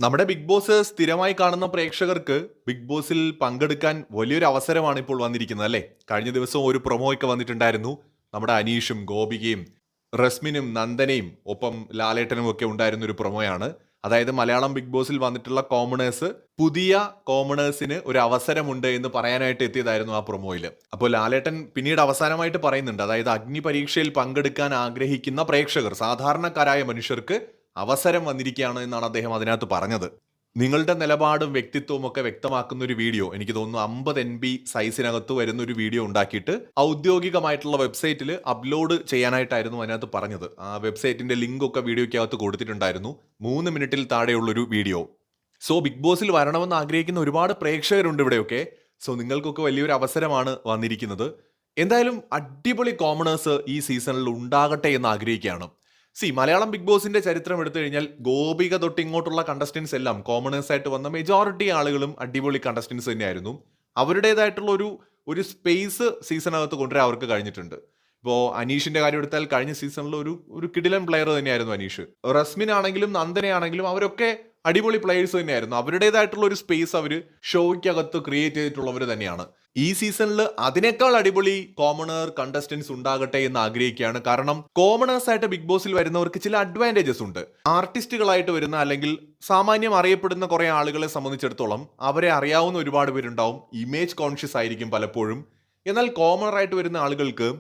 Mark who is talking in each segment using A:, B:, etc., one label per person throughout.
A: നമ്മുടെ big boss സ്ഥിരമായി കാണുന്ന പ്രേക്ഷകർക്ക് ബിഗ് ബോസിൽ പങ്കെടുക്കാൻ വലിയൊരു അവസരമാണ് ഇപ്പോൾ വന്നിരിക്കുന്നത് അല്ലേ? കഴിഞ്ഞ ദിവസം ഒരു പ്രൊമോ ഒക്കെ വന്നിട്ടുണ്ടായിരുന്നു. നമ്മുടെ അനീഷും ഗോപികയും റസ്മിനും നന്ദനയും ഒപ്പം ലാലേട്ടനും ഒക്കെ ഉണ്ടായിരുന്ന ഒരു പ്രൊമോയാണ്. അതായത് മലയാളം ബിഗ് ബോസിൽ വന്നിട്ടുള്ള കോമണേഴ്സ് പുതിയ കോമണേഴ്സിന് ഒരു അവസരമുണ്ട് എന്ന് പറയാനായിട്ട് എത്തിയതായിരുന്നു ആ പ്രൊമോയിൽ. അപ്പോൾ ലാലേട്ടൻ പിന്നീട് അവസാനമായിട്ട് പറയുന്നുണ്ട്, അതായത് അഗ്നി പരീക്ഷയിൽ പങ്കെടുക്കാൻ ആഗ്രഹിക്കുന്ന പ്രേക്ഷകർ, സാധാരണക്കാരായ മനുഷ്യർക്ക് അവസരം വന്നിരിക്കുകയാണ് എന്നാണ് അദ്ദേഹം അതിനകത്ത് പറഞ്ഞത്. നിങ്ങളുടെ നിലപാടും വ്യക്തിത്വവും ഒക്കെ വ്യക്തമാക്കുന്ന ഒരു വീഡിയോ, എനിക്ക് തോന്നുന്നു 50 MB സൈസിനകത്ത് വരുന്ന ഒരു വീഡിയോ ഉണ്ടാക്കിയിട്ട് ഔദ്യോഗികമായിട്ടുള്ള വെബ്സൈറ്റിൽ അപ്ലോഡ് ചെയ്യാനായിട്ടായിരുന്നു അതിനകത്ത് പറഞ്ഞത്. ആ വെബ്സൈറ്റിന്റെ ലിങ്ക് ഒക്കെ വീഡിയോയ്ക്കകത്ത് കൊടുത്തിട്ടുണ്ടായിരുന്നു. 3 മിനിറ്റിൽ താഴെയുള്ളൊരു വീഡിയോ. സോ ബിഗ് ബോസിൽ വരണമെന്ന് ആഗ്രഹിക്കുന്ന ഒരുപാട് പ്രേക്ഷകരുണ്ട് ഇവിടെയൊക്കെ. സോ നിങ്ങൾക്കൊക്കെ വലിയൊരു അവസരമാണ് വന്നിരിക്കുന്നത്. എന്തായാലും അടിപൊളി കോമണേഴ്സ് ഈ സീസണിൽ ഉണ്ടാകട്ടെ എന്ന് ആഗ്രഹിക്കുകയാണ്. മലയാളം ബിഗ് ബോസിന്റെ ചരിത്രം എടുത്തു കഴിഞ്ഞാൽ ഗോപിക തൊട്ട് ഇങ്ങോട്ടുള്ള കണ്ടസ്റ്റൻസ് എല്ലാം കോമണേഴ്സ് ആയിട്ട് വന്ന മെജോറിറ്റി ആളുകളും അടിപൊളി കണ്ടസ്റ്റൻസ് തന്നെയായിരുന്നു. അവരുടേതായിട്ടുള്ള ഒരു സ്പേസ് സീസണകത്ത് കൊണ്ടുവരാൻ അവർക്ക് കഴിഞ്ഞിട്ടുണ്ട്. ഇപ്പോൾ അനീഷിന്റെ കാര്യം എടുത്താൽ കഴിഞ്ഞ സീസണിൽ ഒരു കിടിലൻ പ്ലെയർ തന്നെയായിരുന്നു അനീഷ്. റസ്മിനാണെങ്കിലും നന്ദനയാണെങ്കിലും അവരൊക്കെ അടിപൊളി പ്ലെയേഴ്സ് തന്നെയായിരുന്നു. അവരുടേതായിട്ടുള്ള ഒരു സ്പേസ് അവർ ഷോയ്ക്കകത്ത് ക്രിയേറ്റ് ചെയ്തിട്ടുള്ളവർ തന്നെയാണ്. ഈ സീസണിൽ അതിനേക്കാൾ അടിപൊളി കോമണർ കണ്ടസ്റ്റൻസ് ഉണ്ടാകട്ടെ എന്ന് ആഗ്രഹിക്കുകയാണ്. കാരണം കോമണേഴ്സ് ആയിട്ട് ബിഗ് ബോസിൽ വരുന്നവർക്ക് ചില അഡ്വാൻറ്റേജസ് ഉണ്ട്. ആർട്ടിസ്റ്റുകളായിട്ട് വരുന്ന അല്ലെങ്കിൽ സാമാന്യം അറിയപ്പെടുന്ന കുറെ ആളുകളെ സംബന്ധിച്ചിടത്തോളം അവരെ അറിയാവുന്ന ഒരുപാട് പേരുണ്ടാവും. ഇമേജ് കോൺഷ്യസ് ആയിരിക്കും പലപ്പോഴും. എന്നാൽ കോമണർ ആയിട്ട് വരുന്ന ആളുകൾക്ക്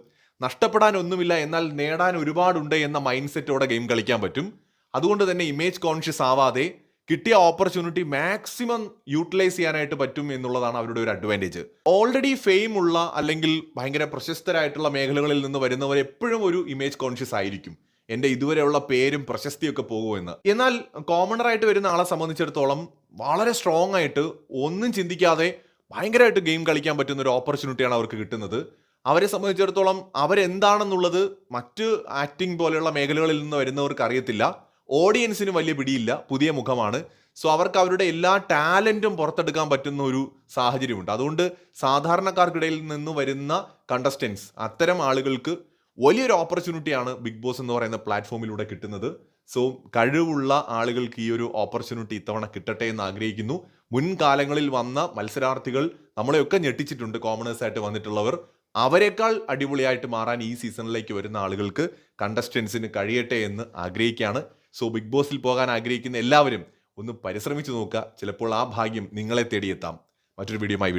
A: നഷ്ടപ്പെടാൻ ഒന്നുമില്ല, എന്നാൽ നേടാൻ ഒരുപാടുണ്ട് എന്ന മൈൻഡ് സെറ്റോടെ ഗെയിം കളിക്കാൻ പറ്റും. അതുകൊണ്ട് തന്നെ ഇമേജ് കോൺഷ്യസ് ആവാതെ കിട്ടിയ ഓപ്പർച്യൂണിറ്റി മാക്സിമം യൂട്ടിലൈസ് ചെയ്യാനായിട്ട് പറ്റും എന്നുള്ളതാണ് അവരുടെ ഒരു അഡ്വാൻറ്റേജ്. ഓൾറെഡി ഫെയിം ഉള്ള അല്ലെങ്കിൽ ഭയങ്കര പ്രശസ്തരായിട്ടുള്ള മേഖലകളിൽ നിന്ന് വരുന്നവർ എപ്പോഴും ഒരു ഇമേജ് കോൺഷ്യസ് ആയിരിക്കും. എൻ്റെ ഇതുവരെയുള്ള പേരും പ്രശസ്തിയൊക്കെ പോകുമെന്ന്. എന്നാൽ കോമണർ ആയിട്ട് വരുന്ന ആളെ സംബന്ധിച്ചിടത്തോളം വളരെ സ്ട്രോങ് ആയിട്ട് ഒന്നും ചിന്തിക്കാതെ ഭയങ്കരമായിട്ട് ഗെയിം കളിക്കാൻ പറ്റുന്ന ഒരു ഓപ്പർച്യൂണിറ്റിയാണ് അവർക്ക് കിട്ടുന്നത്. അവരെ സംബന്ധിച്ചിടത്തോളം അവരെന്താണെന്നുള്ളത് മറ്റ് ആക്ടിങ് പോലെയുള്ള മേഖലകളിൽ നിന്ന് വരുന്നവർക്ക് അറിയത്തില്ല. ഓഡിയൻസിന് വലിയ പിടിയില്ല, പുതിയ മുഖമാണ്. സോ അവർക്ക് അവരുടെ എല്ലാ ടാലന്റും പുറത്തെടുക്കാൻ പറ്റുന്ന ഒരു സാഹചര്യമുണ്ട്. അതുകൊണ്ട് സാധാരണക്കാർക്കിടയിൽ നിന്ന് വരുന്ന കണ്ടസ്റ്റൻസ്, അത്തരം ആളുകൾക്ക് വലിയൊരു ഓപ്പർച്യൂണിറ്റിയാണ് ബിഗ് ബോസ് എന്ന് പറയുന്ന പ്ലാറ്റ്ഫോമിലൂടെ കിട്ടുന്നത്. സോ കഴിവുള്ള ആളുകൾക്ക് ഈ ഒരു ഓപ്പർച്യൂണിറ്റി ഇത്തവണ കിട്ടട്ടെ എന്ന് ആഗ്രഹിക്കുന്നു. മുൻകാലങ്ങളിൽ വന്ന മത്സരാർത്ഥികൾ നമ്മളെയൊക്കെ ഞെട്ടിച്ചിട്ടുണ്ട്. കോമണേഴ്സ് ആയിട്ട് വന്നിട്ടുള്ളവർ അവരെക്കാൾ അടിപൊളിയായിട്ട് മാറാൻ ഈ സീസണിലേക്ക് വരുന്ന ആളുകൾക്ക്, കണ്ടസ്റ്റൻസിന് കഴിയട്ടെ എന്ന് ആഗ്രഹിക്കുകയാണ്. സോ ബിഗ് ബോസിൽ പോകാൻ ആഗ്രഹിക്കുന്ന എല്ലാവരും ഒന്ന് പരിശ്രമിച്ചു നോക്കുക. ചിലപ്പോൾ ആ ഭാഗ്യം നിങ്ങളെ തേടിയെത്താം. മറ്റൊരു വീഡിയോയുമായി